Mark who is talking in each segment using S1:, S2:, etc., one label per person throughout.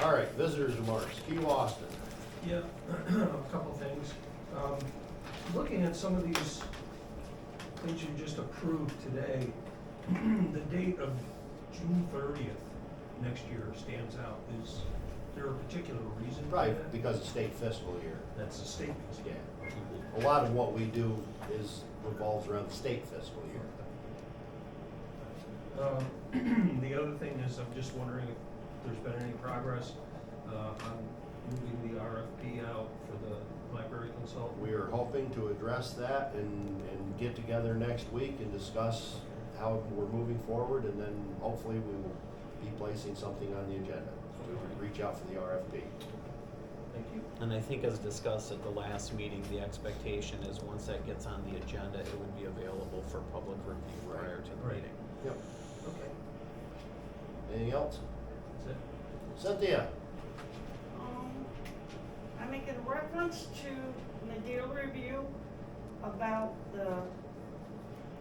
S1: All right, visitors remarks. Hugh Austin.
S2: Yeah, a couple things. Looking at some of these things you just approved today, the date of June 30th next year stands out. Is there a particular reason for
S1: Right,
S2: that?
S1: because it's state fiscal year.
S2: That's the state fiscal.
S1: Yeah. A lot of what we do revolves around the state fiscal year.
S2: The other thing is, I'm just wondering if there's been any progress on moving the RFP out for the library consultant.
S1: We are hoping to address that and get together next week and discuss how we're moving forward, and then hopefully we will be placing something on the agenda. So we will reach out for the RFP.
S2: Thank you.
S3: And I think as discussed at the last meeting, the expectation is once that gets on the agenda, it would be available for public review prior to the
S2: Right.
S3: meeting.
S1: Yep.
S2: Okay,
S1: Anything else?
S2: that's it.
S1: Cynthia?
S4: I'm making reference to the deal review about the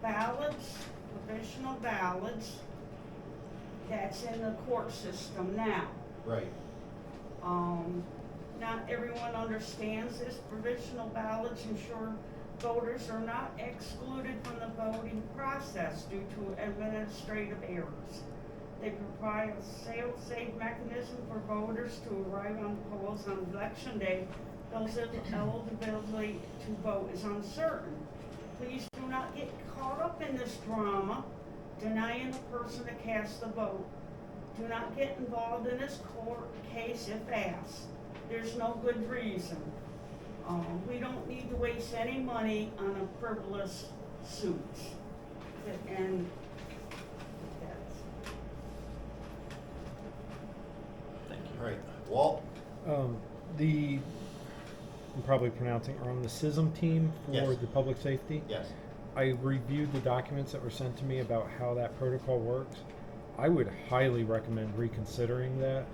S4: ballots, provisional ballots that's in the court system now.
S1: Right.
S4: Not everyone understands this. Provisional ballots ensure voters are not excluded from the voting process due to administrative errors. They provide a safe mechanism for voters to arrive on polls on election day. Those eligibility to vote is uncertain. Please do not get caught up in this drama, denying the person to cast the vote. Do not get involved in this court case if asked. There's no good reason. We don't need to waste any money on a frivolous suit. And that's.
S3: Thank you.
S1: All right. Walt?
S5: I'm probably pronouncing it wrong, the CISM team for
S1: Yes.
S5: the public safety.
S1: Yes.
S5: I reviewed the documents that were sent to me about how that protocol works. I would highly recommend reconsidering that.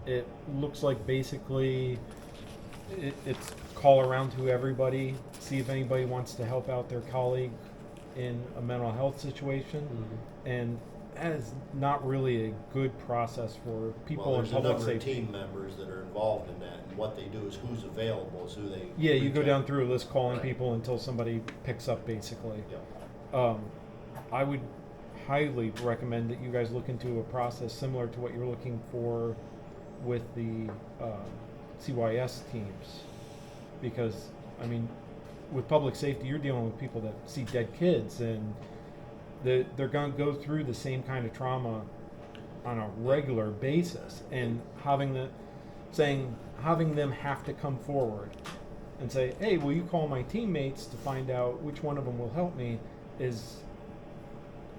S5: It looks like basically it's call around to everybody, see if anybody wants to help out their colleague in a mental health situation.
S1: Mm-hmm.
S5: And that is not really a good process for people
S1: Well,
S5: in
S1: there's a
S5: public
S1: number of
S5: safety.
S1: team members that are involved in that, and what they do is who's available is who they.
S5: Yeah, you
S1: reach
S5: go
S1: out
S5: down
S1: to.
S5: through a list calling
S1: Right.
S5: people until somebody picks up, basically.
S1: Yep.
S5: I would highly recommend that you guys look into a process similar to what you're looking for with the CYS teams. Because, I mean, with public safety, you're dealing with people that see dead kids, and they're going to go through the same kind of trauma on a regular basis. And having them have to come forward and say, hey, will you call my teammates to find out which one of them will help me,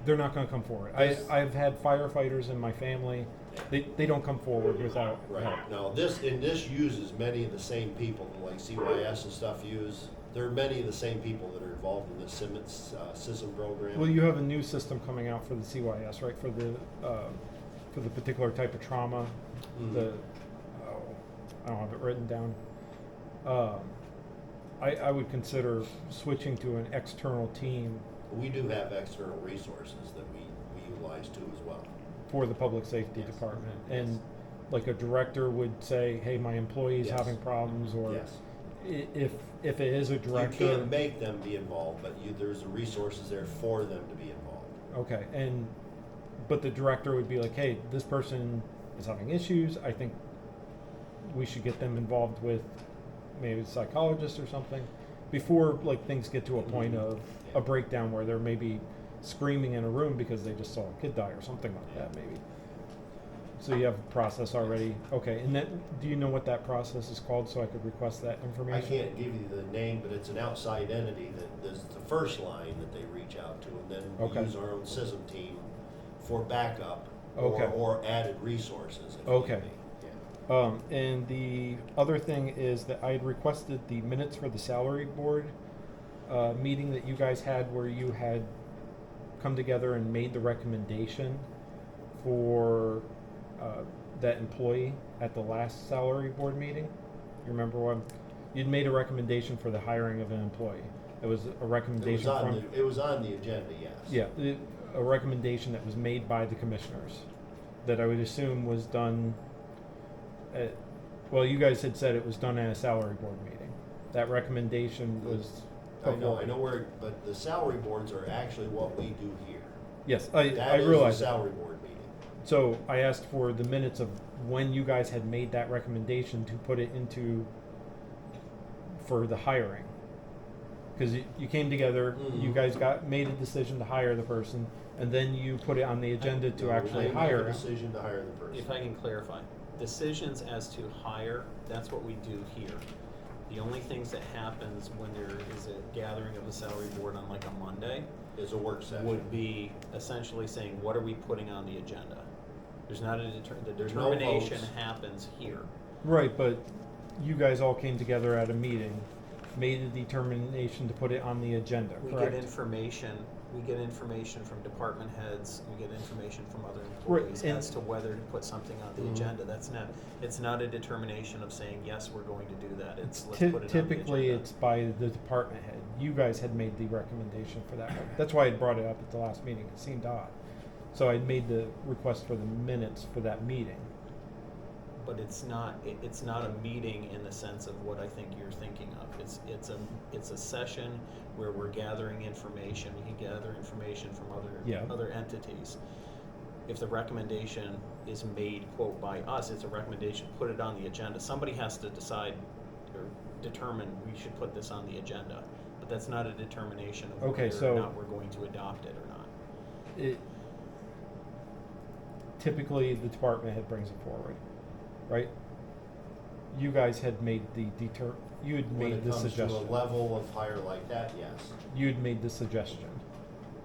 S5: they're not going to come forward. I've had firefighters in my family, they don't come forward without
S1: Right.
S5: help.
S1: Now, this uses many of the same people, like CYS and stuff use. There are many of the same people that are involved in the CISM program.
S5: Well, you have a new system coming out for the CYS, right? For the particular type of trauma.
S1: Mhm.
S5: I don't have it written down. I would consider switching to an external team
S1: We do have external resources that we utilize too as well.
S5: for the public safety
S1: Yes.
S5: department.
S1: Yes.
S5: And like a director would say, hey, my employee's
S1: Yes.
S5: having problems, or
S1: Yes.
S5: if it is a director.
S1: You can't make them be involved, but there's the resources there for them to be involved.
S5: Okay, but the director would be like, hey, this person is having issues, I think we should get them involved with maybe a psychologist or something, before like things get to a point of a breakdown where they're maybe screaming in a room because they just saw a kid die or something like that, maybe. So you have a process already. Okay, and do you know what that process is called, so I could request that
S1: I
S5: information?
S1: can't give you the name, but it's an outside entity that is the first line that they reach out to, and then we
S5: Okay.
S1: use our own CISM team for backup
S5: Okay.
S1: or added resources. If
S5: Okay.
S1: need be. Yeah.
S5: And the other thing is that I had requested the minutes for the salary board meeting that you guys had, where you had come together and made the recommendation for that employee at the last salary board meeting. You remember when you'd made a recommendation for the hiring of an employee? It was a recommendation
S1: It was on the agenda, yes.
S5: yeah, a recommendation that was made by the commissioners that I would assume was done well, you guys had said it was done at a salary board meeting. That recommendation was.
S1: I know where, but the salary boards are actually what we do here.
S5: Yes, I
S1: That is
S5: realize
S1: the
S5: that.
S1: salary board meeting.
S5: So I asked for the minutes of when you guys had made that recommendation to put it into for the hiring. Because you came together, you
S1: Mhm.
S5: guys made a decision to hire the person, and then you put it on the agenda to actually
S1: They make
S5: hire
S1: a
S5: him.
S1: decision to hire the person.
S3: If I can clarify, decisions as to hire, that's what we do here. The only things that happens when there is a gathering of the salary board on like a Monday
S1: Is a work session.
S3: would be essentially saying, what are we putting on the agenda? There's not the
S1: There's no
S3: determination
S1: votes.
S3: happens here.
S5: Right, but you guys all came together at a meeting, made a determination to put it on the agenda,
S3: We
S5: correct?
S3: get information from department heads, we get information from other employees
S5: and-
S3: as to whether to put something on the
S1: Mhm.
S3: agenda. It's not a determination of saying, yes, we're going to do that. It's, let's put it on the agenda.
S5: Typically, it's by the department head. You guys had made the recommendation for that one. That's why I brought it up at the last meeting. It seemed odd. So I made the request for the minutes for that meeting.
S3: But it's not a meeting in the sense of what I think you're thinking of. It's a session where we're gathering information. We can gather information from
S5: Yeah.
S3: other entities. If the recommendation is made, quote, by us, it's a recommendation, put it on the agenda. Somebody has to decide or determine we should put this on the agenda. But that's not a determination of
S5: Okay,
S3: whether
S5: so-
S3: or not we're going to adopt it or not.
S5: Typically, the department head brings it forward, right? You guys had made you had
S1: When
S5: made
S1: it
S5: the
S1: comes to a
S5: suggestion.
S1: level of hire like that, yes.
S5: You had made the suggestion.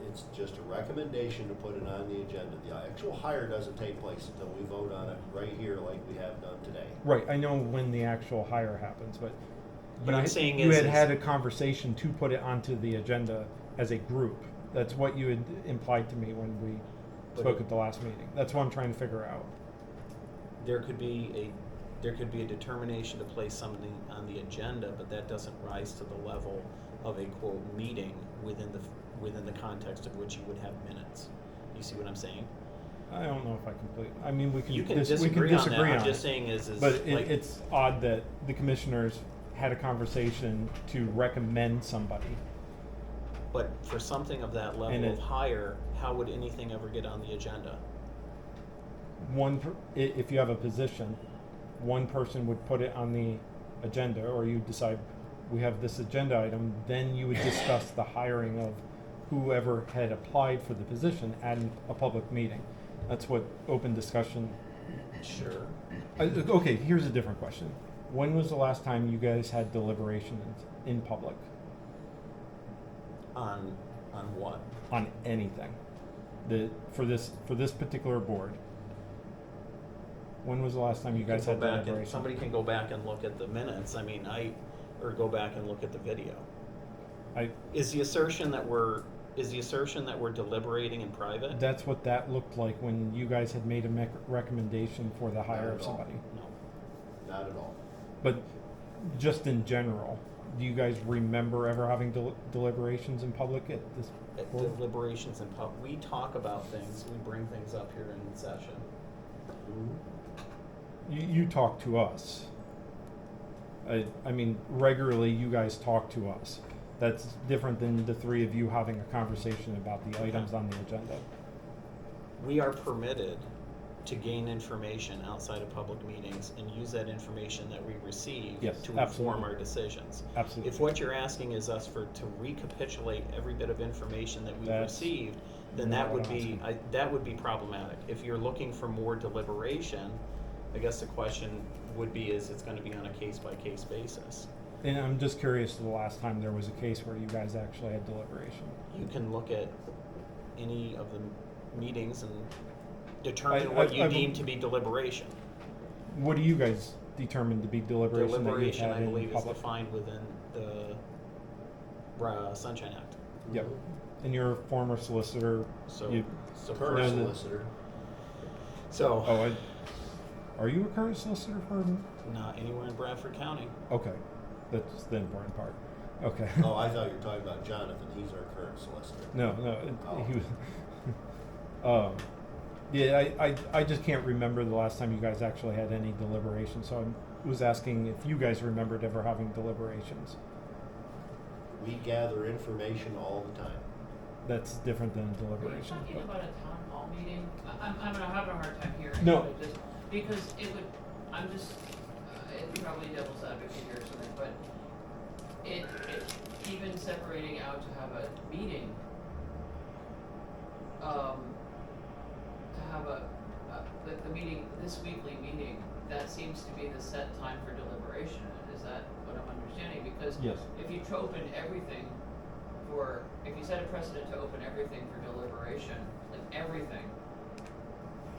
S1: It's just a recommendation to put it on the agenda. The actual hire doesn't take place until we vote on it right here like we have done today.
S5: Right, I know when the actual hire happens, but
S3: But I'm saying
S5: you
S3: is-
S5: had had a conversation to put it onto the agenda as a group. That's what you had implied to me when we
S3: But
S5: spoke
S3: it-
S5: at the last meeting. That's what I'm trying to figure out.
S3: There could be a determination to place something on the agenda, but that doesn't rise to the level of a quote meeting within the context of which you would have minutes. You see what I'm saying?
S5: I don't know if I completely. I mean, we can
S3: You can
S5: we can
S3: disagree on that.
S5: disagree
S3: I'm
S5: on
S3: just
S5: it.
S3: saying is
S5: But
S3: like,
S5: it's odd that the commissioners had a conversation to recommend somebody.
S3: but for something of that level
S5: And
S3: of hire, how would anything ever get on the agenda?
S5: If you have a position, one person would put it on the agenda, or you decide we have this agenda item, then you would discuss the hiring of whoever had applied for the position at a public meeting. That's what open discussion.
S3: Sure.
S5: Okay, here's a different question. When was the last time you guys had deliberations in public
S3: On what?
S5: on anything? For this particular board. When was the last time you guys
S3: Can
S5: had
S3: go back and-
S5: deliberation?
S3: Somebody can go back and look at the minutes. I mean, or go back and look at the video. Is the assertion that we're deliberating in private?
S5: That's what that looked like when you guys had made a recommendation for the hire
S1: Not
S5: of
S1: at all.
S5: somebody.
S3: No.
S1: Not at all.
S5: But just in general, do you guys remember ever having deliberations in public at this
S3: At
S5: board?
S3: deliberations in public, we talk about things, we bring things up here in session.
S5: You talk to us. I mean, regularly you guys talk to us. That's different than the three of you having a conversation about the items on the agenda.
S3: We are permitted to gain information outside of public meetings and use that information that we receive
S5: Yes,
S3: to inform
S5: absolutely.
S3: our decisions.
S5: Absolutely.
S3: If what you're asking is us to recapitulate every bit of information that we've
S5: That's
S3: received, then
S5: not
S3: that
S5: what
S3: would
S5: I'm
S3: be, that would be problematic. If you're looking for more deliberation, I guess the question would be, is it's gonna be on a case-by-case basis.
S5: And I'm just curious the last time there was a case where you guys actually had deliberation.
S3: You can look at any of the meetings and determine
S5: I-
S3: what you
S5: I've-
S3: deem to be deliberation.
S5: What do you guys determine to be deliberation that you
S3: Deliberation,
S5: had
S3: I
S5: in
S3: believe, is
S5: public?
S3: defined within the Sunshine Act.
S5: Yep. And you're a former solicitor.
S3: So,
S5: You-
S1: Current
S5: No,
S1: solicitor.
S3: so
S5: Are you a current solicitor for?
S3: not anywhere in Bradford County.
S5: Okay, that's the important part. Okay.
S1: Oh, I thought you were talking about Jonathan. He's our current solicitor.
S5: No,
S1: Oh.
S5: he was. Yeah, I just can't remember the last time you guys actually had any deliberations, so I was asking if you guys remembered ever having deliberations.
S1: We gather information all the time.
S5: That's different than
S6: Are you
S5: deliberation.
S6: talking
S5: but-
S6: about a town hall meeting? I'm having a hard time hearing.
S5: No.
S6: it, just because it would, I'm just, it's probably devil's advocate here or something, but it, even separating out to have a meeting, to have the meeting, this weekly meeting, that seems to be the set time for deliberation. Is that what I'm understanding? Because
S5: Yes.
S6: if you open everything if you set a precedent to open everything for deliberation, like everything.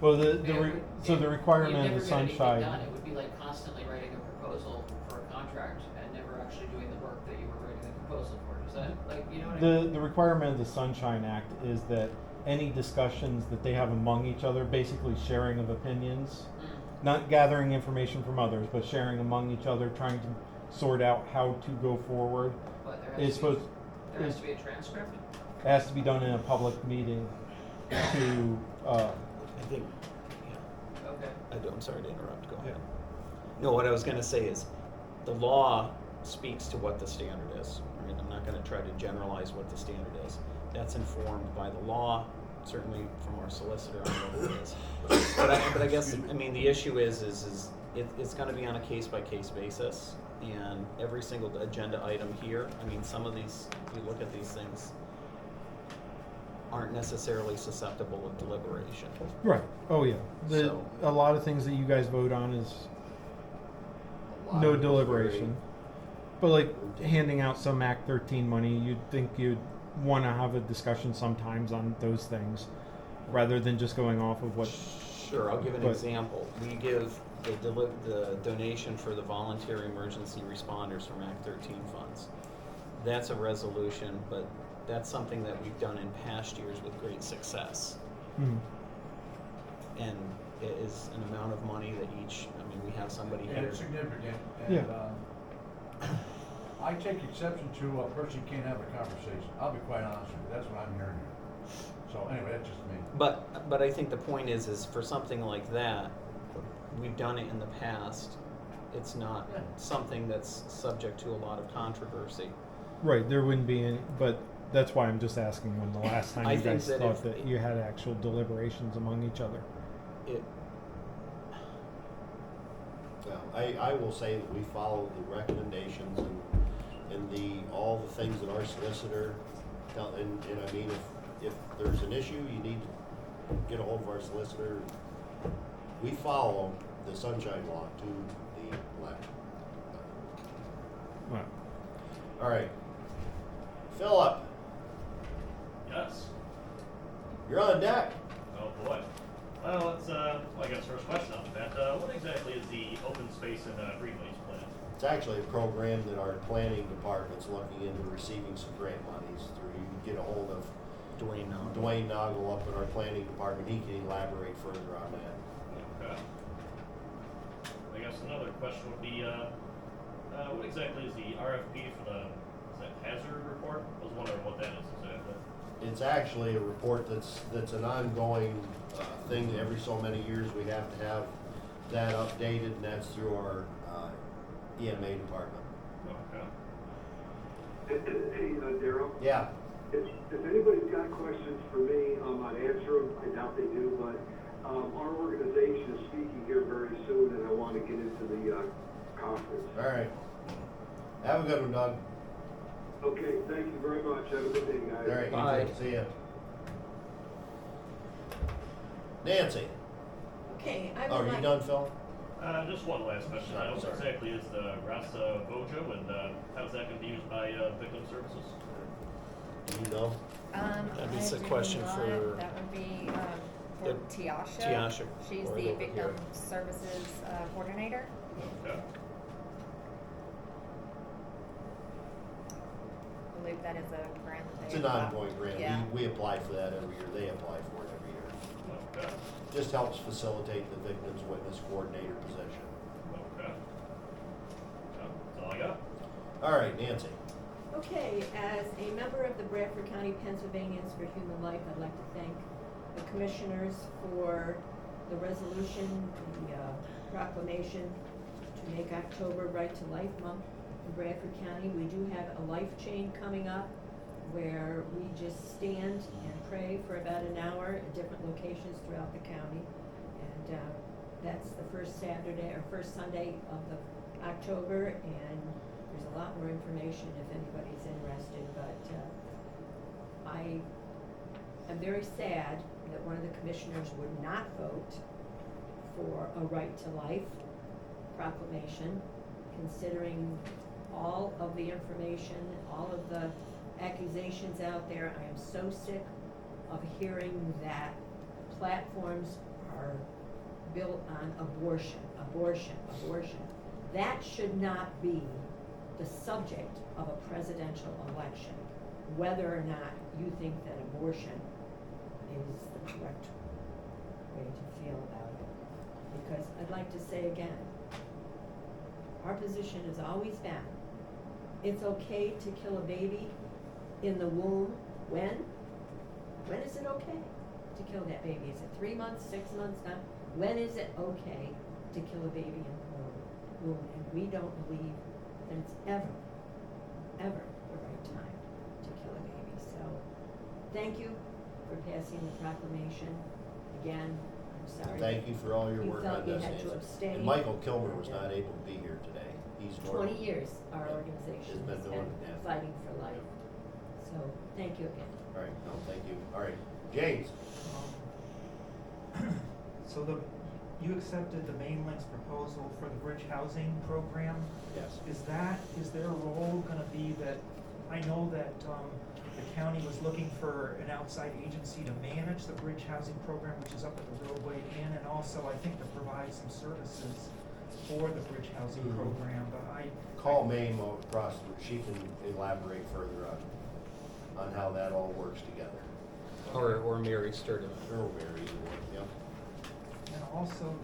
S5: Well,
S6: the
S5: requirement of the
S6: You'd never get anything
S5: sunshine.
S6: done. It would be like constantly writing a proposal for a contract and never actually doing the work that you were writing the proposal for. Is that, like, you know what I mean?
S5: The requirement of the Sunshine Act is that any discussions that they have among each other, basically sharing of opinions, not gathering information from others, but sharing among each other, trying to sort out how to go forward,
S6: But
S5: is supposed,
S6: there has
S5: is,
S6: to be a transcript?
S5: has to be done in a public meeting to,
S3: I think, yeah,
S6: Okay.
S3: I'm sorry to interrupt, go
S5: Yeah.
S3: ahead. No, what I was gonna say is, the law speaks to what the standard is, right? I'm not gonna try to generalize what the standard is. That's informed by the law, certainly from our solicitor on what it is. But I guess, I mean, the issue is it's gonna be on a case-by-case basis, and every single agenda item here, I mean, some of these, if you look at these things, aren't necessarily susceptible of deliberation.
S5: right, oh yeah.
S3: So-
S5: A lot of things that you guys vote on is
S1: A lot
S5: no
S1: of it's
S5: deliberation. But like handing out some Act 13 money, you'd think you'd want to have a discussion sometimes on those things, rather than just going off of what.
S3: Sure, I'll give an
S5: But-
S3: example. We give the donation for the volunteer emergency responders from Act 13 funds. That's a resolution, but that's something that we've done in past years with great success.
S5: Mhm.
S3: And it is an amount of money that I mean, we have somebody
S7: And
S3: here.
S7: it's significant,
S5: Yeah.
S7: and, I take exception to a person can't have a conversation. I'll be quite honest with you, that's what I'm hearing here. So anyway, that's just me.
S3: But I think the point is for something like that, we've done it in the past. It's not
S7: Yeah.
S3: something that's subject to a lot of controversy.
S5: Right, there wouldn't be any, but that's why I'm just asking when the last time
S3: I
S5: you
S3: think
S5: guys
S3: that
S5: thought
S3: if-
S5: that you had actual deliberations among each other.
S3: It,
S1: Well, I will say that we follow the recommendations and all the things that our solicitor tell, and I mean, if there's an issue, you need to get a hold of our solicitor. We follow the sunshine law to the letter.
S5: Well,
S1: All right. Philip,
S8: Yes.
S1: you're on deck.
S8: Oh boy. Well, let's. I guess first question off the bat. What exactly is the open space and greenways plan?
S1: It's actually a program that our planning department's looking into receiving some grant monies through. You can get a hold of
S3: Dwayne now.
S1: Dwayne Noggle up in our planning department. He can elaborate further on that.
S8: Okay. I guess another question would be, what exactly is the RFP for the hazard report? I was wondering what that is exactly.
S1: It's actually a report that's an ongoing thing. Every so many years we have to have that updated, and that's through our EMA department.
S8: Okay.
S9: Hey, Daryl,
S1: Yeah.
S9: if anybody's got questions for me, I'd answer them. I doubt they do, but our organization is speaking here very soon, and I want to get into the conference.
S1: All right. Have a good one, Doug.
S9: Okay, thank you very much. Have a good day, guys.
S1: All right.
S3: Bye.
S1: You too. See ya. Nancy.
S10: Okay, I
S1: Oh,
S10: would
S1: are you
S10: like,
S1: done, Phil?
S8: Just one last question.
S1: Sorry,
S8: What
S1: sorry.
S8: exactly is the Rasa Vojo, and how's that going to be used by victim services?
S1: Do you know?
S3: That'd be
S10: I
S3: a
S10: do
S3: question
S10: not.
S3: for
S10: That would be, for
S3: the-
S10: Tiasha.
S3: Tiasha,
S10: She's
S3: right
S10: the
S3: over
S10: victim
S3: here.
S10: services coordinator.
S8: Okay.
S10: I believe that is a grant that they.
S1: It's an ongoing grant.
S10: Yeah.
S1: We apply for that every year. They apply for it every year.
S8: Okay.
S1: Just helps facilitate the victim's witness coordinator position.
S8: Okay. Yeah, that's all I got.
S1: All right, Nancy.
S11: Okay, as a member of the Bradford County Pennsylvanians for Human Life, I'd like to thank the commissioners for the resolution, the proclamation to make October Right to Life Month in Bradford County. We do have a life chain coming up where we just stand and pray for about an hour at different locations throughout the county. And that's the first Saturday or first Sunday of the October, and there's a lot more information if anybody's interested, but I am very sad that one of the commissioners would not vote for a right to life proclamation, considering all of the information, all of the accusations out there. I am so sick of hearing that platforms are built on abortion. That should not be the subject of a presidential election, whether or not you think that abortion is the correct way to feel about it. Because I'd like to say again, our position has always been, it's okay to kill a baby in the womb. When? When is it okay to kill that baby? Is it 3 months, 6 months, 9? When is it okay to kill a baby in the womb? And we don't believe that it's ever the right time to kill a baby. So, thank you for passing the proclamation. Again, I'm sorry.
S1: Thank you for all your work on this.
S11: You felt you had to abstain.
S1: And Michael Kilmer was not able to be here today. He's
S11: 20 years our organization
S1: has been
S11: has
S1: doing
S11: been
S1: it, yeah.
S11: fighting for life. So, thank you again.
S1: All right, no, thank you. All right, James.
S12: So you accepted the Mainlink's proposal for the bridge housing program.
S1: Yes.
S12: Is their role gonna be that, I know that, the county was looking for an outside agency to manage the bridge housing program, which is up at the Roadway Inn, and also I think to provide some services for the bridge housing program, but
S1: Call Mame across, she can elaborate further on how that all works together.
S3: Or Mary Sturtevant.
S1: Or Mary, either one, yep.
S12: And also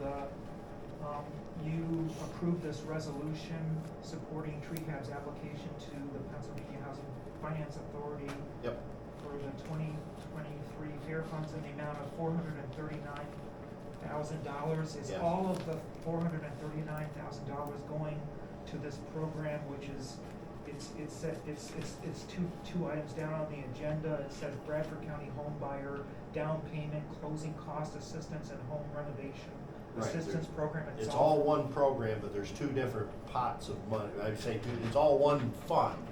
S12: you approved this resolution supporting Treehab's application to the Pennsylvania Housing Finance Authority.
S1: Yep.
S12: For the 2023 fair funds in the amount of $439,000. Is
S1: Yes.
S12: all of the $439,000 going to this program, which is, it's two items down on the agenda. It says Bradford County home buyer down payment, closing cost assistance, and home renovation
S1: Right,
S12: assistance program.
S1: It's all one program, but there's two different pots of money. I'd say it's all one fund,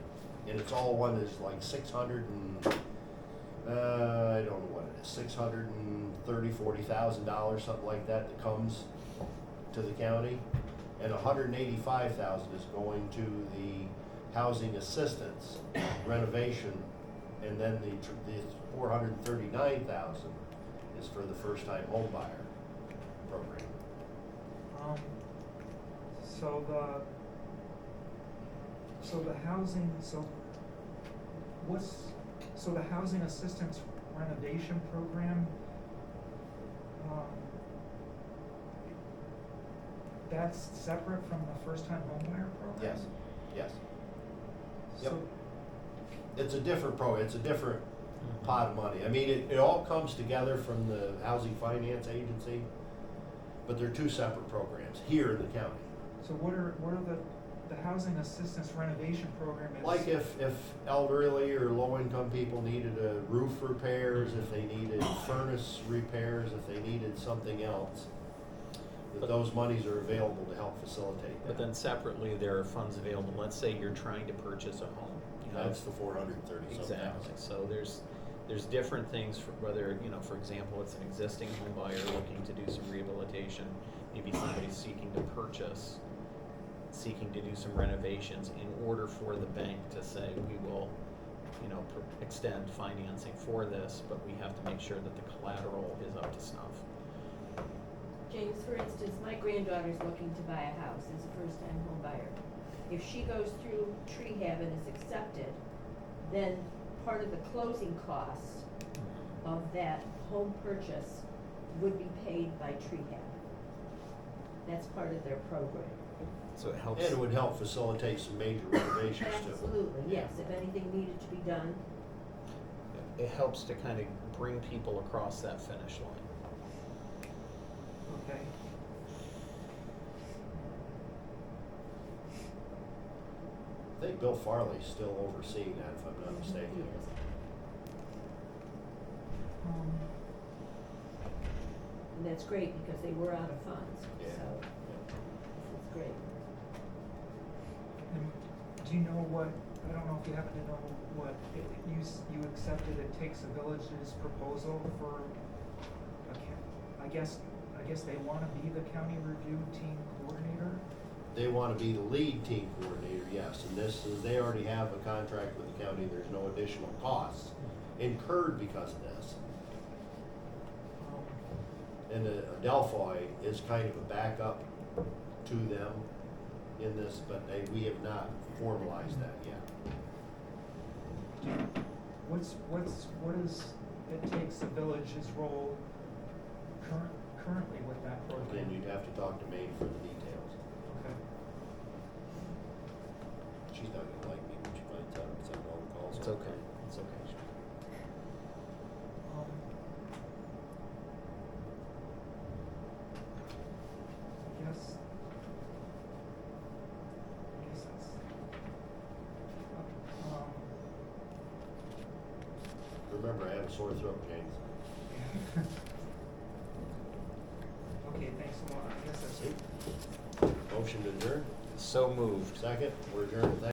S1: and it's all one is like 600 and, I don't know what it is, $630,000-$40,000, something like that comes to the county. And $185,000 is going to the housing assistance renovation, and then the $439,000 is for the first time home buyer program.
S12: The housing assistance renovation program, that's separate from the first time home buyer program?
S1: Yes. Yep.
S12: So,
S1: It's a different program, it's a different pot of money. I mean, it all comes together from the Housing Finance Agency, but they're two separate programs here in the county.
S12: so what are the housing assistance renovation program is?
S1: Like if elderly or low-income people needed a roof repairs, if they needed furnace repairs, if they needed something else, that those monies are available to help facilitate that.
S3: But then separately, there are funds available. Let's say you're trying to purchase a home. You know,
S1: That's the 430 something.
S3: Exactly. So there's different things for whether, you know, for example, it's an existing home buyer looking to do some rehabilitation. Maybe somebody's seeking to purchase, seeking to do some renovations in order for the bank to say, we will, you know, extend financing for this, but we have to make sure that the collateral is up to snuff.
S11: James, for instance, my granddaughter's looking to buy a house as a first-time home buyer. If she goes through Treehab and is accepted, then part of the closing costs of that home purchase would be paid by Treehab. That's part of their program.
S3: So it helps.
S1: And it would help facilitate some major renovations too.
S11: Absolutely, yes, if anything needed to be done.
S3: It helps to kind of bring people across that finish line.
S12: Okay.
S1: I think Bill Farley's still overseeing that, if I'm not mistaken.
S11: And that's great, because they were out of funds,
S1: Yeah.
S11: so this is great.
S12: And do you know what, I don't know if you happen to know what, you accepted It Takes a Village's proposal for, I guess they wanna be the county review team coordinator?
S1: They want to be the lead team coordinator, yes, and this is, they already have a contract with the county, there's no additional costs incurred because of this. And Adelphoi is kind of a backup to them in this, but we have not formalized that yet.
S12: What is It Takes a Village's role currently with that program?
S1: Again, you'd have to talk to Maine for the details.
S12: Okay.
S1: She's not gonna like me when she finds out it's on phone calls.
S3: It's okay, it's okay.
S12: I guess that's,
S1: Remember, I have a sore throat, James.
S12: okay, thanks a lot, I guess that's it.
S1: Motion to adjourn,
S3: So moved.
S1: second, we're adjourned.